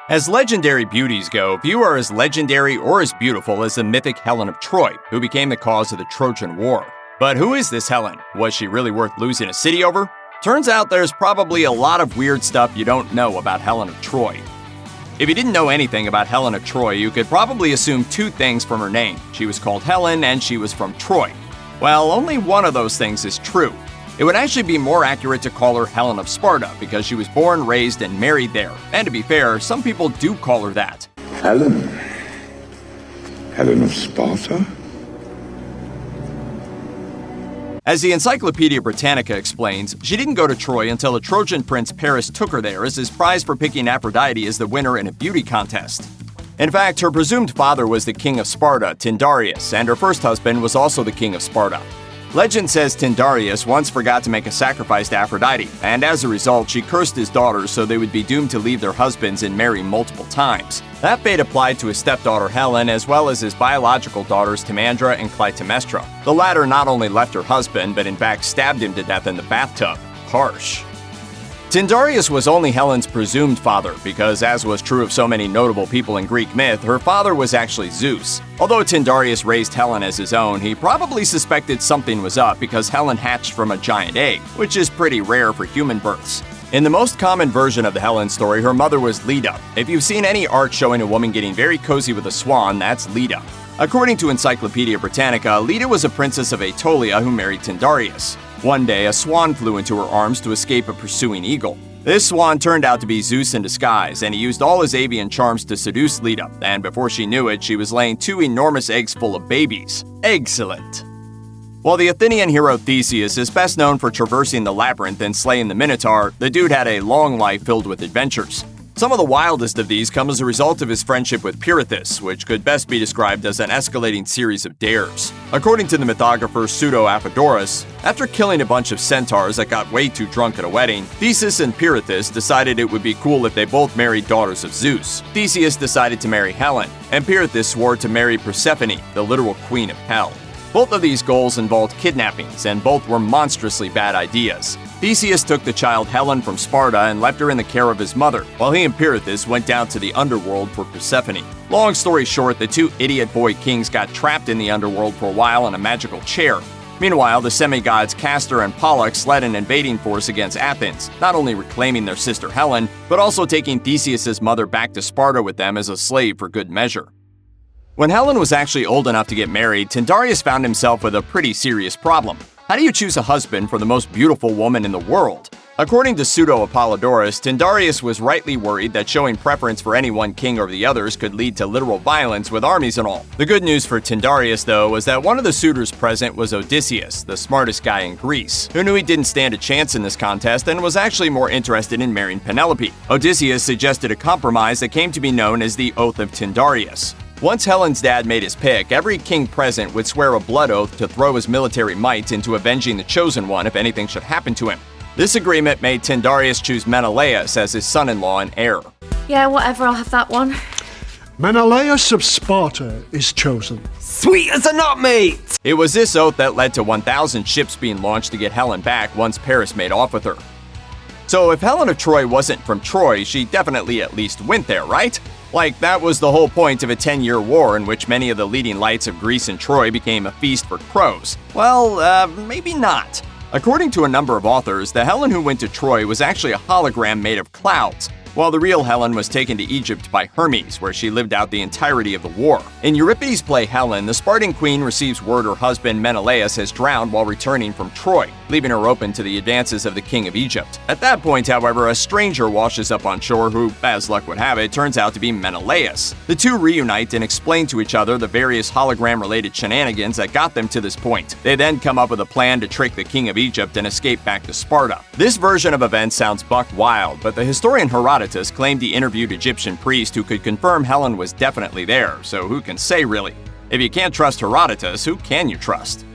As legendary beauties go, few are as legendary or as beautiful as the mythic Helen of Troy, who became the cause of the Trojan War. But who is this Helen? Was she really worth losing a city over? Turns out there's probably a lot of weird stuff you don't know about Helen of Troy. If you didn't know anything about Helen of Troy, you could probably assume two things from her name. She was called Helen and she was from Troy. Well, only one of those things is true. It would actually be more accurate to call her Helen of Sparta because she was born, raised, and married there. And to be fair, some people do call her that. Helen? Helen of Sparta? As the Encyclopedia Britannica explains, she didn't go to Troy until the Trojan prince Paris took her there as his prize for picking Aphrodite as the winner in a beauty contest. In fact, her presumed father was the king of Sparta, Tyndareus, and her first husband was also the king of Sparta. Legend says Tyndareus once forgot to make a sacrifice to Aphrodite, and as a result, she cursed his daughters so they would be doomed to leave their husbands and marry multiple times. That fate applied to his stepdaughter Helen as well as his biological daughters Timandra and Clytemnestra. The latter not only left her husband, but in fact stabbed him to death in the bathtub. Harsh. Tyndareus was only Helen's presumed father because, as was true of so many notable people in Greek myth, her father was actually Zeus. Although Tyndareus raised Helen as his own, he probably suspected something was up because Helen hatched from a giant egg, which is pretty rare for human births. In the most common version of the Helen story, her mother was Leda. If you've seen any art showing a woman getting very cozy with a swan, that's Leda. According to Encyclopedia Britannica, Leda was a princess of Aetolia who married Tyndareus. One day, a swan flew into her arms to escape a pursuing eagle. This swan turned out to be Zeus in disguise, and he used all his avian charms to seduce Leda, and before she knew it, she was laying two enormous eggs full of babies. Excellent! While the Athenian hero Theseus is best known for traversing the labyrinth and slaying the Minotaur, the dude had a long life filled with adventures. Some of the wildest of these come as a result of his friendship with Pirithous, which could best be described as an escalating series of dares. According to the mythographer Pseudo-Apollodorus, after killing a bunch of centaurs that got way too drunk at a wedding, Theseus and Pirithous decided it would be cool if they both married daughters of Zeus. Theseus decided to marry Helen, and Pirithous swore to marry Persephone, the literal queen of hell. Both of these goals involved kidnappings, and both were monstrously bad ideas. Theseus took the child Helen from Sparta and left her in the care of his mother, while he and Pirithous went down to the underworld for Persephone. Long story short, the two idiot boy kings got trapped in the underworld for a while in a magical chair. Meanwhile, the semi-gods Castor and Pollux led an invading force against Athens, not only reclaiming their sister Helen, but also taking Theseus' mother back to Sparta with them as a slave for good measure. When Helen was actually old enough to get married, Tyndareus found himself with a pretty serious problem. How do you choose a husband for the most beautiful woman in the world? According to Pseudo-Apollodorus, Tyndareus was rightly worried that showing preference for any one king over the others could lead to literal violence with armies and all. The good news for Tyndareus, though, was that one of the suitors present was Odysseus, the smartest guy in Greece, who knew he didn't stand a chance in this contest and was actually more interested in marrying Penelope. Odysseus suggested a compromise that came to be known as the Oath of Tyndareus. Once Helen's dad made his pick, every king present would swear a blood oath to throw his military might into avenging the chosen one if anything should happen to him. This agreement made Tyndareus choose Menelaus as his son-in-law and heir. Yeah, whatever, I'll have that one. Menelaus of Sparta is chosen. Sweet as a nut, mate! It was this oath that led to 1,000 ships being launched to get Helen back once Paris made off with her. So if Helen of Troy wasn't from Troy, she definitely at least went there, right? Like, that was the whole point of a 10-year war in which many of the leading lights of Greece and Troy became a feast for crows. Well, maybe not. According to a number of authors, the Helen who went to Troy was actually a hologram made of clouds, while the real Helen was taken to Egypt by Hermes, where she lived out the entirety of the war. In Euripides' play Helen, the Spartan queen receives word her husband Menelaus has drowned while returning from Troy, leaving her open to the advances of the king of Egypt. At that point, however, a stranger washes up on shore who, as luck would have it, turns out to be Menelaus. The two reunite and explain to each other the various hologram-related shenanigans that got them to this point. They then come up with a plan to trick the king of Egypt and escape back to Sparta. This version of events sounds buck wild, but the historian Herodotus claimed he interviewed Egyptian priests who could confirm Helen was definitely there, so who can say really? If you can't trust Herodotus, who can you trust?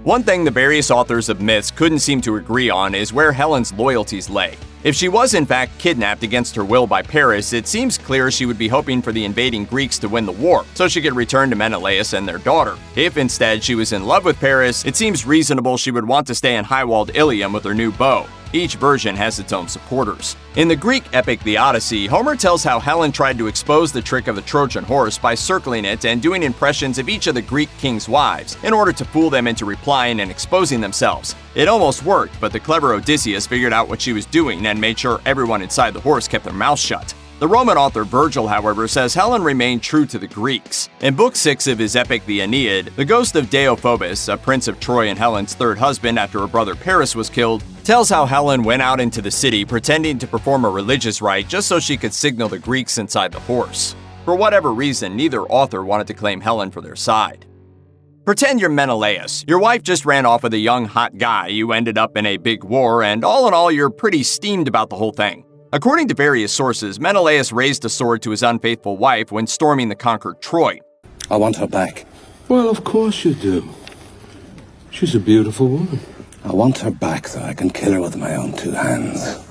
One thing the various authors of myths couldn't seem to agree on is where Helen's loyalties lay. If she was in fact kidnapped against her will by Paris, it seems clear she would be hoping for the invading Greeks to win the war, so she could return to Menelaus and their daughter. If instead she was in love with Paris, it seems reasonable she would want to stay in high-walled Ilium with her new beau. Each version has its own supporters. In the Greek epic The Odyssey, Homer tells how Helen tried to expose the trick of the Trojan horse by circling it and doing impressions of each of the Greek king's wives in order to fool them into replying and exposing themselves. It almost worked, but the clever Odysseus figured out what she was doing and made sure everyone inside the horse kept their mouths shut. The Roman author Virgil, however, says Helen remained true to the Greeks. In Book 6 of his epic The Aeneid, the ghost of Deiphobus, a prince of Troy and Helen's third husband after her brother Paris was killed, tells how Helen went out into the city pretending to perform a religious rite just so she could signal the Greeks inside the horse. For whatever reason, neither author wanted to claim Helen for their side. Pretend you're Menelaus. Your wife just ran off with a young hot guy, you ended up in a big war, and all in all, you're pretty steamed about the whole thing. According to various sources, Menelaus raised a sword to his unfaithful wife when storming the conquered Troy. I want her back. Well, of course you do. She's a beautiful woman. I want her back so I can kill her with my own two hands.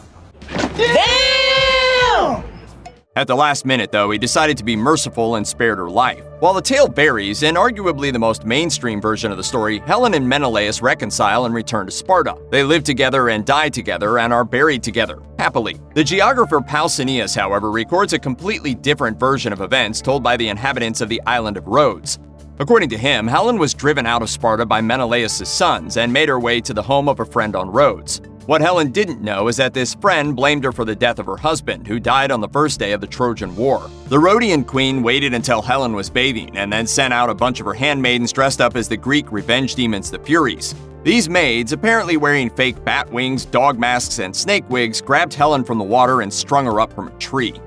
At the last minute, though, he decided to be merciful and spared her life. While the tale varies, in arguably the most mainstream version of the story, Helen and Menelaus reconcile and return to Sparta. They live together and die together and are buried together, happily. The geographer Pausanias, however, records a completely different version of events told by the inhabitants of the island of Rhodes. According to him, Helen was driven out of Sparta by Menelaus' sons and made her way to the home of a friend on Rhodes. What Helen didn't know is that this friend blamed her for the death of her husband, who died on the first day of the Trojan War. The Rhodian queen waited until Helen was bathing and then sent out a bunch of her handmaidens dressed up as the Greek revenge demons, the Furies. These maids, apparently wearing fake bat wings, dog masks, and snake wigs, grabbed Helen from the water and strung her up from a tree.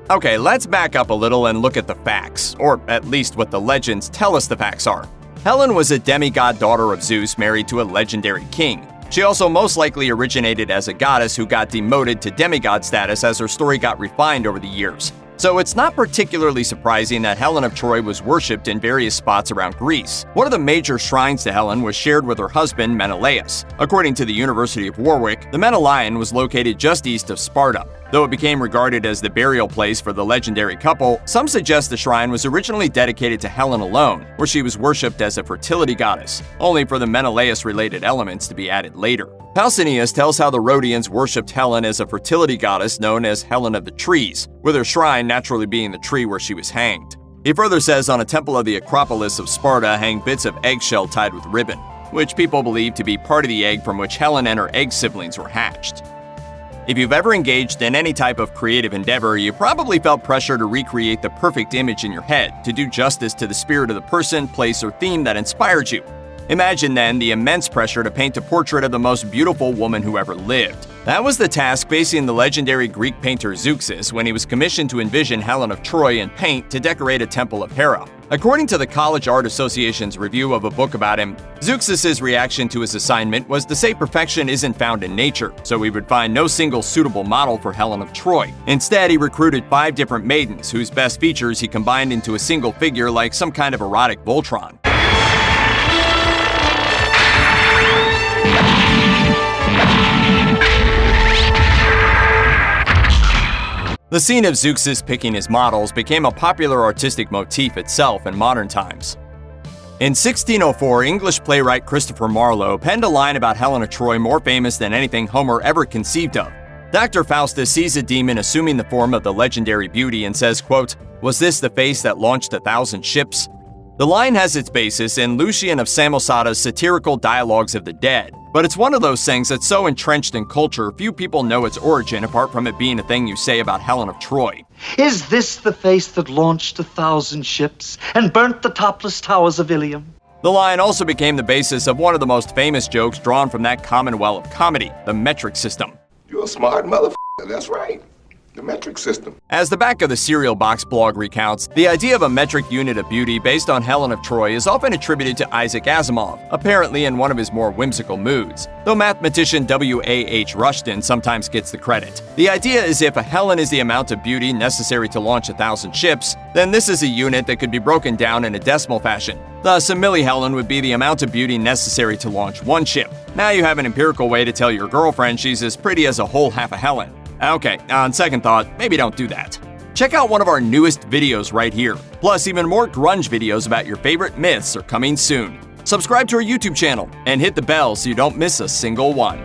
Okay, let's back up a little and look at the facts, or at least what the legends tell us the facts are. Helen was a demigod daughter of Zeus married to a legendary king. She also most likely originated as a goddess who got demoted to demigod status as her story got refined over the years. So it's not particularly surprising that Helen of Troy was worshipped in various spots around Greece. One of the major shrines to Helen was shared with her husband Menelaus. According to the University of Warwick, the Menelaon was located just east of Sparta. Though it became regarded as the burial place for the legendary couple, some suggest the shrine was originally dedicated to Helen alone, where she was worshipped as a fertility goddess, only for the Menelaus-related elements to be added later. Pausanias tells how the Rhodians worshipped Helen as a fertility goddess known as Helen of the Trees, with her shrine naturally being the tree where she was hanged. He further says on a temple of the Acropolis of Sparta hang bits of eggshell tied with ribbon, which people believe to be part of the egg from which Helen and her egg siblings were hatched. If you've ever engaged in any type of creative endeavor, you probably felt pressure to recreate the perfect image in your head to do justice to the spirit of the person, place, or theme that inspired you. Imagine then the immense pressure to paint a portrait of the most beautiful woman who ever lived. That was the task facing the legendary Greek painter Zeuxis when he was commissioned to envision Helen of Troy in paint to decorate a temple of Hera. According to the College Art Association's review of a book about him, Zeuxis' reaction to his assignment was to say perfection isn't found in nature, so he would find no single suitable model for Helen of Troy. Instead, he recruited 5 different maidens whose best features he combined into a single figure like some kind of erotic Voltron. The scene of Zeuxis picking his models became a popular artistic motif itself in modern times. In 1604, English playwright Christopher Marlowe penned a line about Helen of Troy more famous than anything Homer ever conceived of. Dr. Faustus sees a demon assuming the form of the legendary beauty and says, quote, "Was this the face that launched 1,000 ships?" The line has its basis in Lucian of Samosata's satirical Dialogues of the Dead, but it's one of those things that's so entrenched in culture few people know its origin apart from it being a thing you say about Helen of Troy. Is this the face that launched 1,000 ships and burnt the topless towers of Ilium? The line also became the basis of one of the most famous jokes drawn from that commonweal of comedy, the metric system. You're a smart motherfucker, that's right. The metric system. As the back of the Cereal Box blog recounts, the idea of a metric unit of beauty based on Helen of Troy is often attributed to Isaac Asimov, apparently in one of his more whimsical moods, though mathematician W.A.H. Rushton sometimes gets the credit. The idea is if a Helen is the amount of beauty necessary to launch 1,000 ships, then this is a unit that could be broken down in a decimal fashion. Thus, a millihelen would be the amount of beauty necessary to launch one ship. Now you have an empirical way to tell your girlfriend she's as pretty as a whole half a Helen. Okay, on second thought, maybe don't do that. Check out one of our newest videos right here. Plus, even more grunge videos about your favorite myths are coming soon. Subscribe to our YouTube channel and hit the bell so you don't miss a single one.